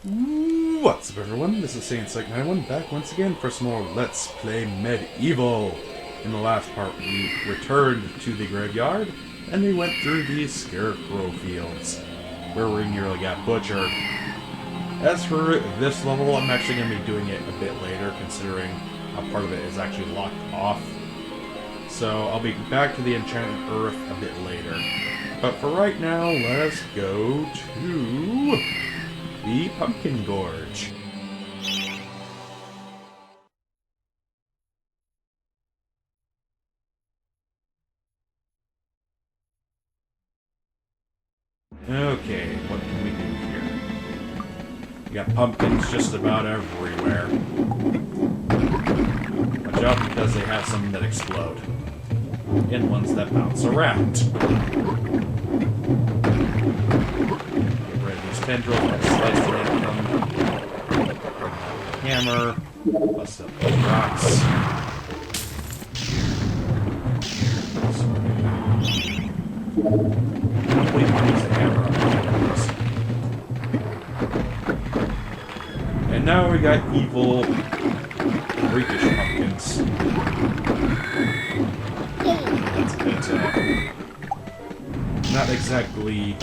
What's up, everyone? This is Saiyan 91 back once again for some more Let's Play MediEvil. In the last part, we returned to the graveyard, and we went through these scarecrow fields, where we nearly got butchered. As for this level, I'm actually going to be doing it a bit later, considering a part of it is actually locked off. So I'll be back to the Enchanted Earth a bit later. But for right now, let's go to the Pumpkin Gorge. Okay, what can we do here? We got pumpkins just about everywhere. Watch out because they have some that explode. And ones that bounce around. Get rid of these tendrils by slicing at them. Hammer. Bust up those rocks. Nobody wants a hammer on those. And now we got evil, freakish pumpkins. That's a bit, not exactly,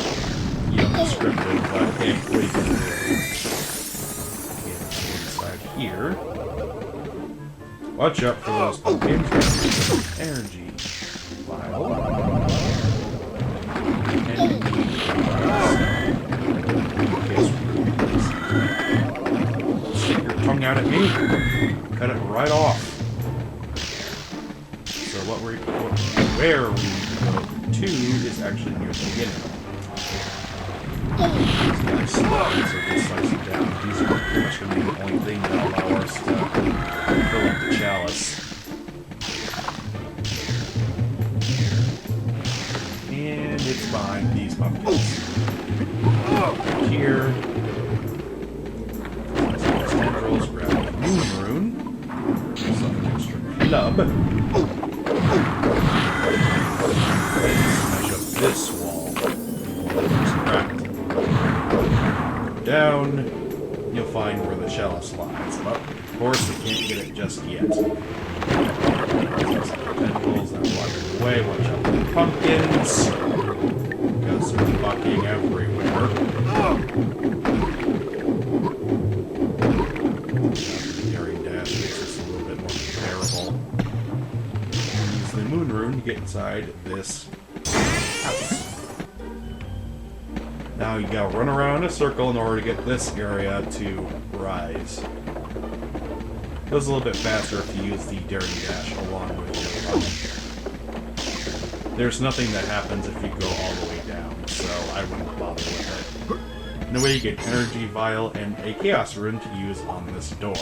scripted, but hey, what are you gonna do? Get inside here. Watch out for those pumpkins. Energy vial. Stick your tongue out at me. Cut it right off. So where we need to go to is actually near the beginning. These guys slow, so we can slice them down. These are pretty much going to be the only thing that allow us to fill up the chalice. And it's behind these pumpkins. Here. These tendrils, grab a moon rune. There's an extra club. Smash up this wall. It's cracked. Down, you'll find where the chalice lies. But, of course, we can't get it just yet. There's some tendrils that block it away. Watch out for the pumpkins. Got some bucking everywhere. The daring dash makes this a little bit more comparable. Use the moon rune to get inside this house. Now you gotta run around in a circle in order to get this area to rise. It goes a little bit faster if you use the daring dash along with your run. There's nothing that happens if you go all the way down, so I wouldn't bother with it. In a way, you get energy vial and a chaos rune to use on this door.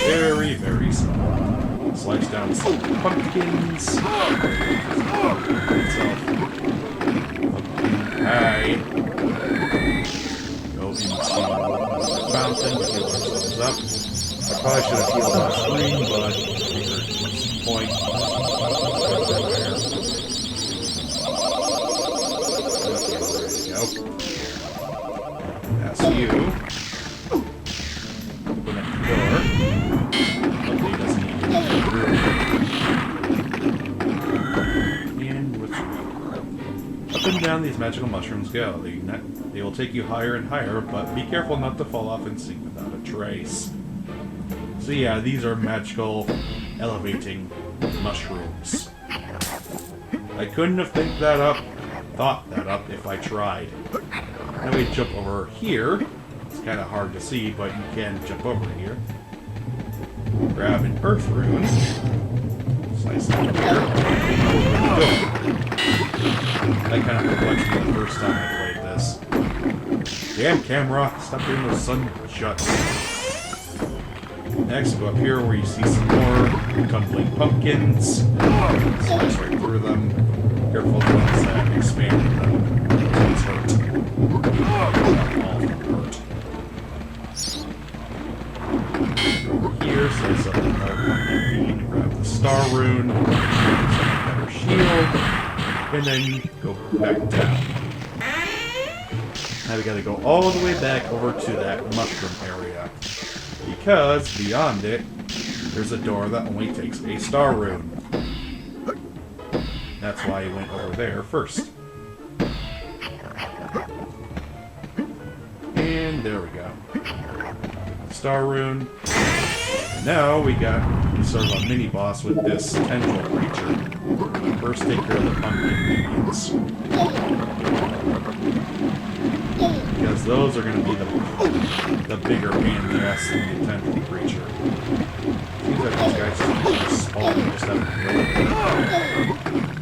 Very, very small. Slice down some pumpkins. Pumpkin go into the fountain to heal ourselves up. I probably should have healed off screen, but I figured what's the point? That's you. Open up the door. Hopefully he doesn't need to go through. And what's up and down these magical mushrooms go. They will take you higher and higher, but be careful not to fall off and sink without a trace. So yeah, these are magical, elevating mushrooms. I couldn't have thought that up if I tried. Now we jump over here. It's kind of hard to see, but you can jump over here. Grab an earth rune. Slice it over here. Go. That kind of perplexed me the first time I played this. Damn camera, stop doing those sun shots. Next, go up here where you see some more tumbling pumpkins. Slice right through them. Careful of the ones that expand them. These hurt. All hurt. Over here, slice up another pumpkin bean. Grab the star rune. Better shield. And then go back down. Now we gotta go all the way back over to that mushroom area. Because beyond it, there's a door that only takes a star rune. That's why I went over there first. And there we go. Star rune. And now we got sort of a mini boss with this tendril creature. First take care of the pumpkin minions. Because those are going to be the bigger pain in the ass than the tendril creature. Seems like these guys just spawn and just have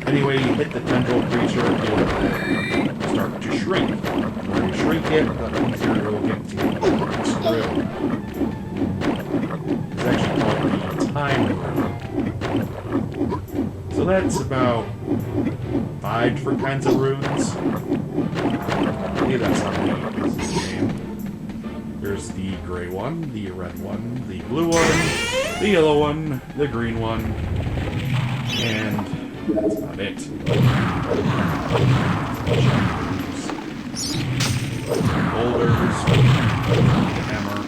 to. Anyway, you hit the tendril creature, it will start to shrink. When you shrink it, the easier it will get to screw. It's actually called the time rune. So that's about 5 different kinds of runes. Maybe that's not the game. There's the gray one, the red one, the blue one, the yellow one, the green one, and that's about it. Boulders, hammer.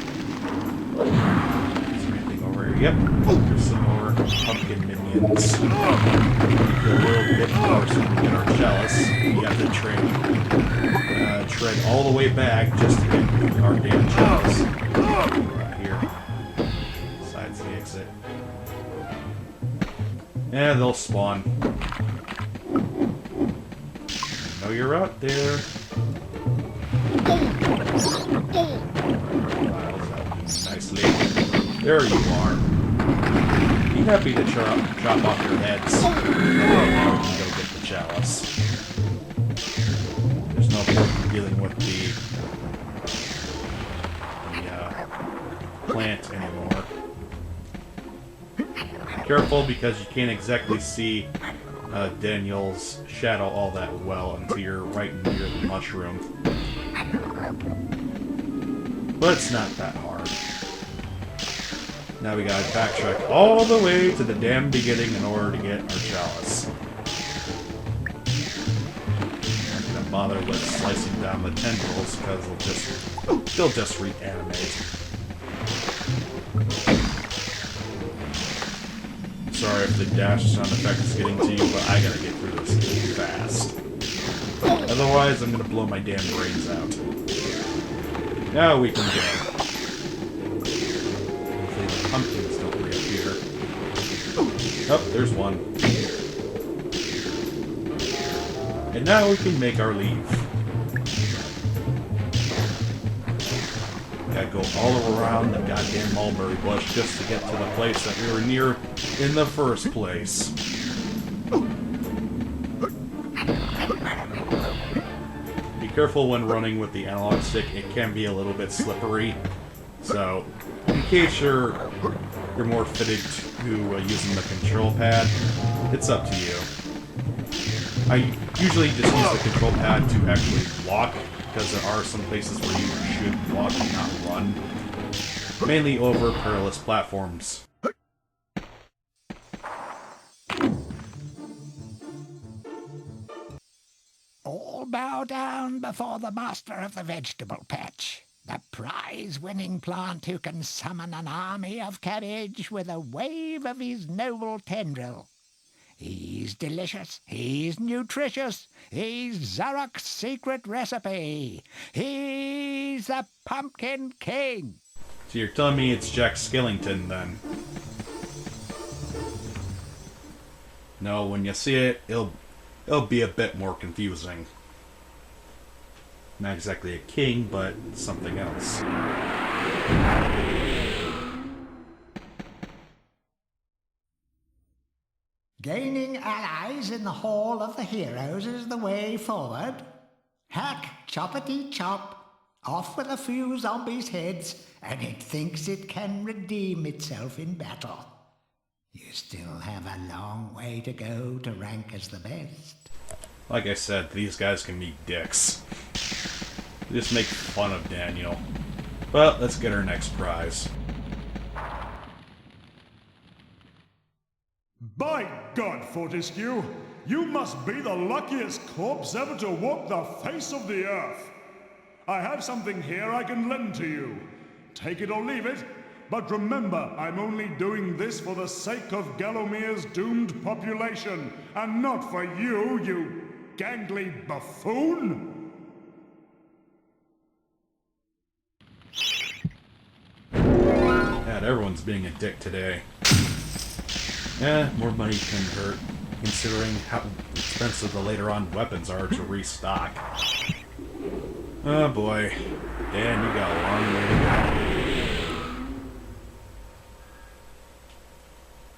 Is there anything over here? Yep, there's some more pumpkin minions. A little bit more so we can get our chalice. We have to tread all the way back just to get our damn chalice. Right here. Besides the exit. And they'll spawn. I know you're out there. Files out nicely. There you are. Be happy to chop off your heads. Now we can go get the chalice. There's no point in dealing with the plant anymore. Careful, because you can't exactly see Daniel's shadow all that well until you're right near the mushroom. But it's not that hard. Now we gotta backtrack all the way to the damn beginning in order to get our chalice. I'm not gonna bother with slicing down the tendrils because they'll just reanimate. Sorry if the dash sound effect is getting to you, but I gotta get through this fast. Otherwise, I'm gonna blow my damn brains out. Now we can go. Hopefully the pumpkins don't reappear. Oh, there's one. And now we can make our leave. Gotta go all around the goddamn mulberry bush just to get to the place that we were near in the first place. Be careful when running with the analog stick, it can be a little bit slippery. So, in case you're more fitted to using the control pad, it's up to you. I usually just use the control pad to actually walk, because there are some places where you should walk and not run. Mainly over perilous platforms. All bow down before the master of the vegetable patch, the prize-winning plant who can summon an army of cabbage with a wave of his noble tendril. He's delicious, he's nutritious, he's Zarok's secret recipe. He's the Pumpkin King. So you're telling me it's Jack Skellington, then? No, when you see it, it'll be a bit more confusing. Not exactly a king, but something else. Gaining allies in the Hall of the Heroes is the way forward. Hack, choppity chop, off with a few zombies' heads, and it thinks it can redeem itself in battle. You still have a long way to go to rank as the best. Like I said, these guys can be dicks. They just make fun of Daniel. Well, let's get our next prize. By God, Fortescue, you must be the luckiest corpse ever to walk the face of the earth. I have something here I can lend to you. Take it or leave it, but remember, I'm only doing this for the sake of Gallomir's doomed population, and not for you, you gangly buffoon! God, everyone's being a dick today. More money can hurt, considering how expensive the later on weapons are to restock. Oh boy. Dan, you got a long way to go.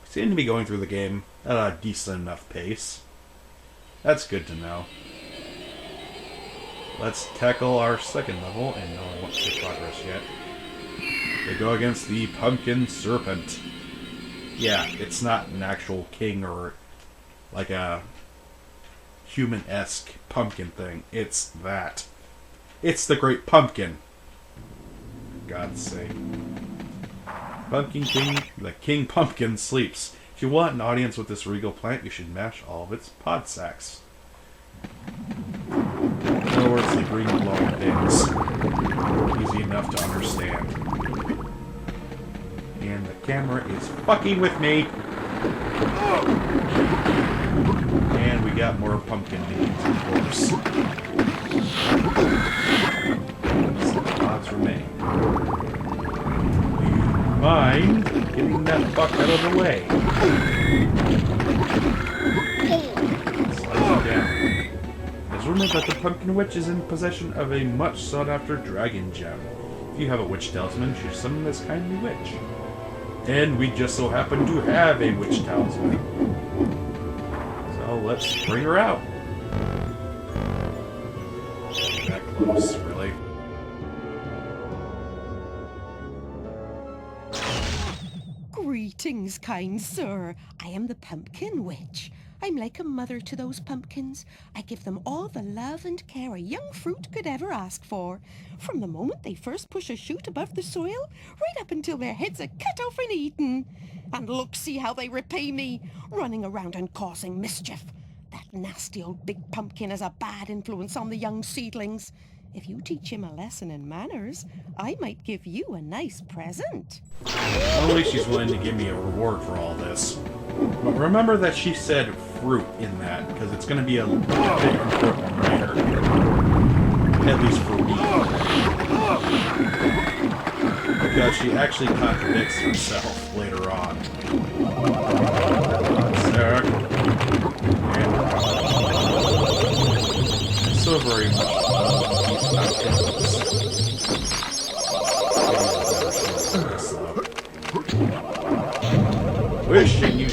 We seem to be going through the game at a decent enough pace. That's good to know. Let's tackle our second level, and no, I won't see progress yet. They go against the Pumpkin Serpent. Yeah, it's not an actual king or like a human-esque pumpkin thing. It's that. It's the Great Pumpkin. For God's sake. Pumpkin King, the King Pumpkin sleeps. If you want an audience with this regal plant, you should mash all of its pod sacks. In other words, the green glowing things. Easy enough to understand. And the camera is fucking with me. And we got more pumpkin needs, of course. Some odds remain. Do you mind getting that fuck out of the way? Slide you down. It's rumored that the Pumpkin Witch is in possession of a much sought-after dragon gem. If you have a witch talisman, you should summon this kindly witch. And we just so happen to have a witch talisman. So let's bring her out. That close, really. Greetings, kind sir. I am the Pumpkin Witch. I'm like a mother to those pumpkins. I give them all the love and care a young fruit could ever ask for. From the moment they first push a shoot above the soil, right up until their heads are cut off and eaten. And look, see how they repay me, running around and causing mischief. That nasty old big pumpkin has a bad influence on the young seedlings. If you teach him a lesson in manners, I might give you a nice present. At least she's willing to give me a reward for all this. But remember that she said fruit in that, because it's going to be a bit important later. At least for me. Because she actually contradicts herself later on. Sarah. And so very much wishing you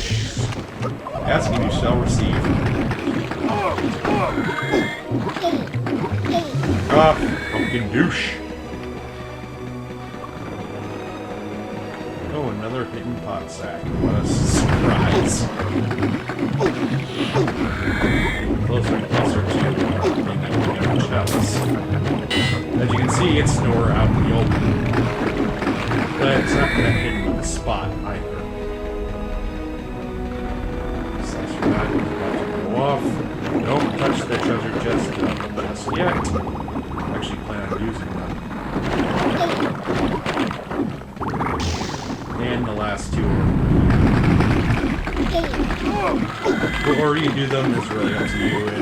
asking you shall receive. Ah, pumpkin douche. Oh, another hidden pot sack. What a surprise. Closer and closer to being able to get a chalice. As you can see, it's nowhere out in the open. But it's not that hidden spot either. About to go off. Don't touch the treasure chest just yet. Actually plan on using them. And the last two are or you do them is really up to you. It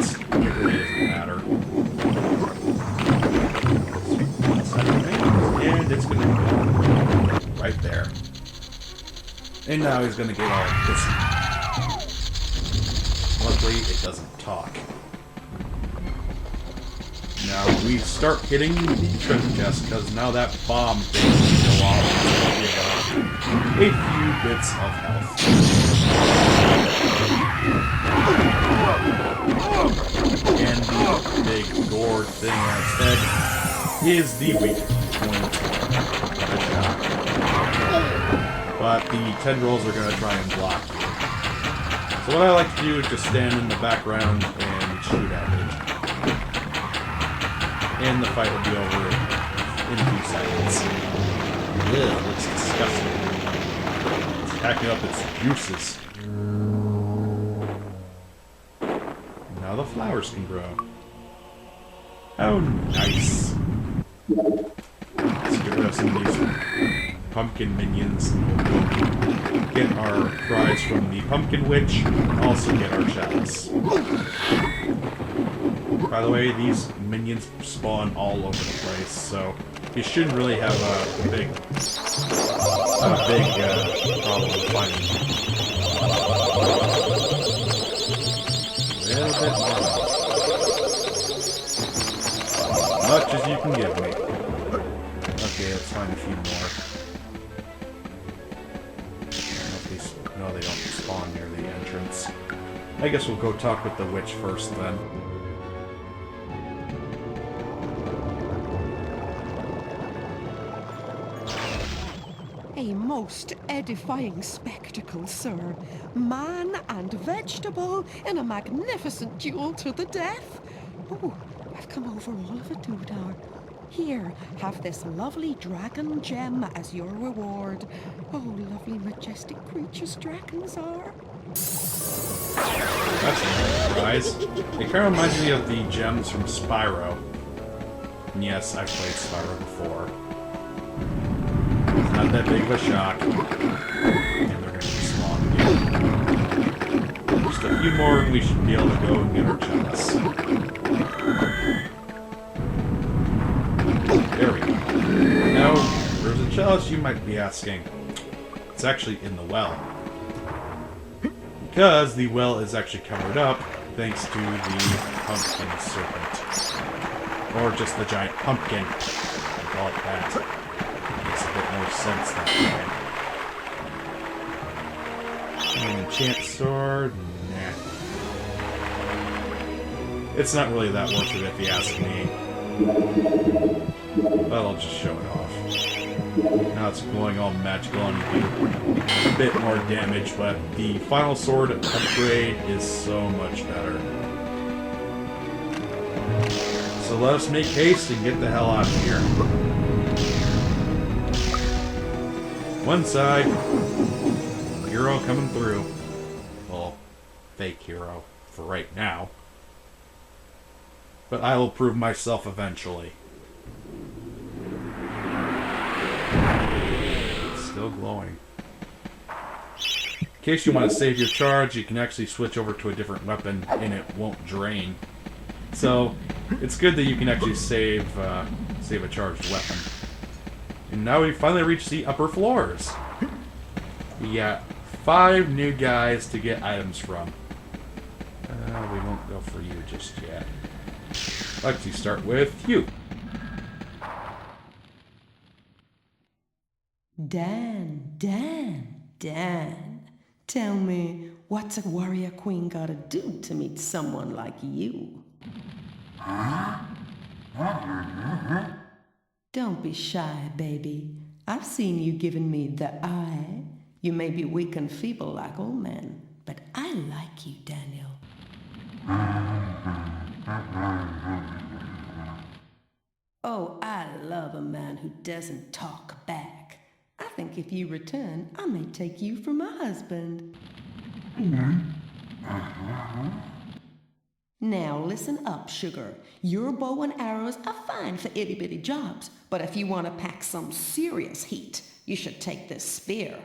really doesn't matter. And it's gonna go right there. And now he's gonna get all pissy. Luckily, it doesn't talk. Now we start hitting the treasure chest, because now that bomb thing can go off and give a few bits of health. And the big gourd thing on its head is the weak point of the shot. But the tendrils are going to try and block you. So what I like to do is just stand in the background and shoot at it. And the fight will be over in a few seconds. Ugh, it looks disgusting. It's hacking up its juices. Now the flowers can grow. Oh, nice. Let's get rid of some of these pumpkin minions, and we'll go get our prize from the Pumpkin Witch, and also get our chalice. By the way, these minions spawn all over the place, so you shouldn't really have a big problem finding them. A little bit more. Much as you can give me. Okay, let's find a few more. No, they don't spawn near the entrance. I guess we'll go talk with the witch first then. A most edifying spectacle, sir. Man and vegetable in a magnificent duel to the death. Oh, I've come over all of a doodar. Here, have this lovely dragon gem as your reward. Oh, lovely, majestic creatures dragons are. That's a nice prize. It kind of reminds me of the gems from Spyro. And yes, I've played Spyro before. It's not that big of a shock. And they're going to be spawned again. Just a few more and we should be able to go and get our chalice. There we go. Now, where's the chalice, you might be asking? It's actually in the well. Because the well is actually covered up thanks to the pumpkin serpent. Or just the giant pumpkin. I call it that. Makes a bit more sense that way. An enchant sword? Nah. It's not really that worth it if you ask me. But I'll just show it off. Now it's going all magical and do a bit more damage, but the final sword upgrade is so much better. So let us make haste and get the hell out of here. One side, hero coming through. Well, fake hero for right now. But I will prove myself eventually. Still glowing. In case you want to save your charge, you can actually switch over to a different weapon and it won't drain. So it's good that you can actually save a charged weapon. And now we've finally reached the upper floors. We got 5 new guys to get items from. We won't go for you just yet. Let's start with you. Dan. Tell me, what's a warrior queen gotta do to meet someone like you? Don't be shy, baby. I've seen you giving me the eye. You may be weak and feeble like old men, but I like you, Daniel. Oh, I love a man who doesn't talk back. I think if you return, I may take you for my husband. Now listen up, sugar. Your bow and arrows are fine for itty-bitty jobs, but if you want to pack some serious heat, you should take this spear.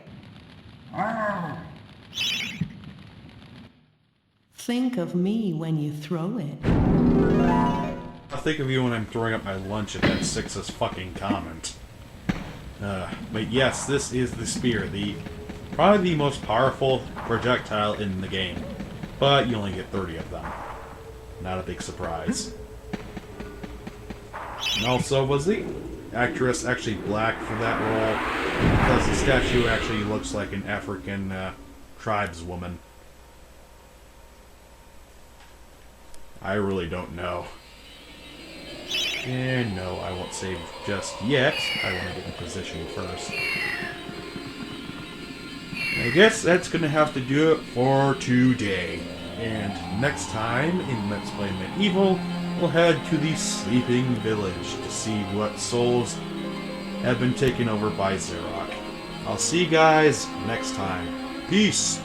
Think of me when you throw it. I'll think of you when I'm throwing up my lunch at that Six's fucking comment. But yes, this is the spear, probably the most powerful projectile in the game. But you only get 30 of them. Not a big surprise. And also, was the actress actually black for that role? Because the statue actually looks like an African tribeswoman. I really don't know. And no, I won't save just yet. I want to get in position first. I guess that's going to have to do it for today. And next time in Let's Play MediEvil, we'll head to the Sleeping Village to see what souls have been taken over by Xerox. I'll see you guys next time. Peace!